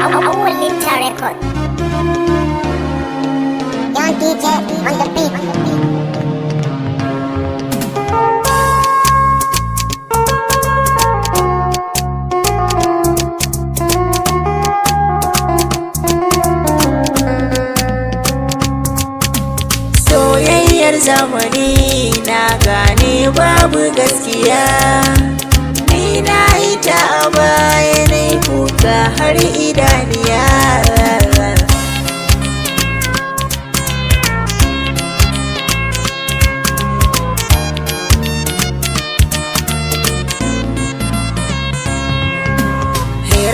Awal Linta Record. Young DJ on the beat. Soyayyar zamani na gane babu gaskiya, ni na yi ta a baya na kuka har idaniya.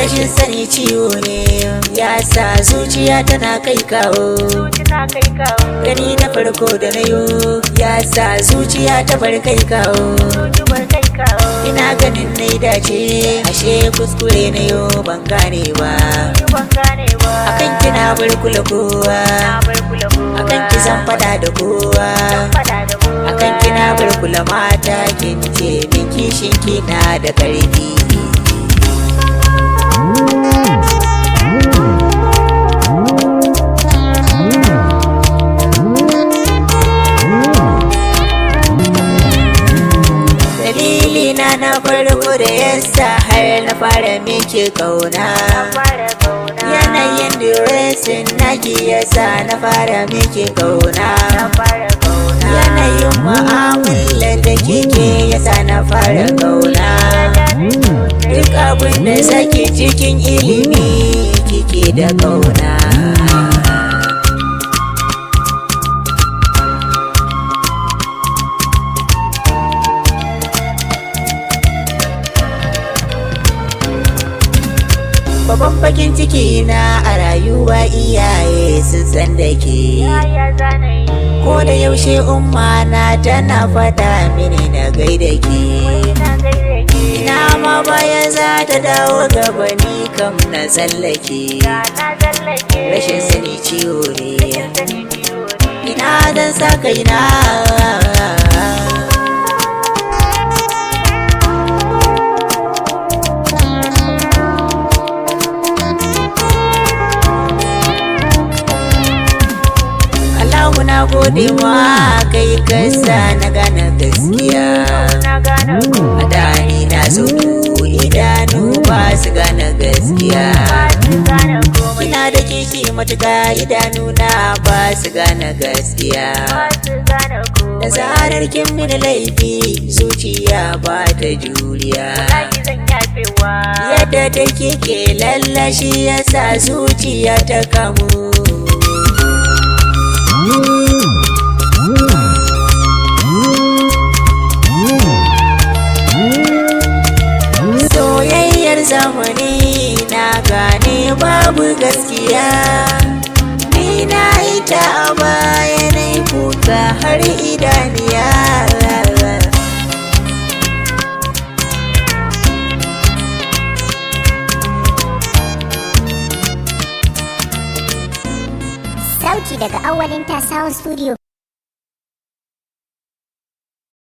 Rashin sani ciwo ne ya sa zuciya tana kai kawo. Gani na farko da na yo ya sa zuciya ta bar kai kawo. Ina ganin na dace ashe kuskure na yo ban gane ba. Akan kina barkula kowa, akan ki zan fada da kowa, akan kina barkula mata kin ce min kishin kina da karfi. Na farko da yasa har na fara miki kauna, yanayin duresin naki yasa na fara miki kauna, yanayin mu'amalar da kike yasa na fara kauna. Duk abin da sake cikin ilimi kike da kauna. Babban bakin ciki na a rayuwa iyaye sun san da ke. Ko da yaushe umma na tana fada mini na gaida ke. Ina ma baya za ta dawo gaba ni kam na tsallake. Rashin sani ciwo ne, ina dan sa kaina. Na gode wa kai kasa na gane gaskiya, a dani na so idanu ba su gane gaskiya. Ina da kishi matuka idanu na ba su gane gaskiya. Da zarar kin mini laifi zuciya ba ta juriya. Yadda take ke lallashi yasa zuciya ta kamu. Soyayyar zamani na gane babu gaskiya, ni na yi ta a baya na kuka har idaniya. Sauti daga Awal Linta Sound Studio.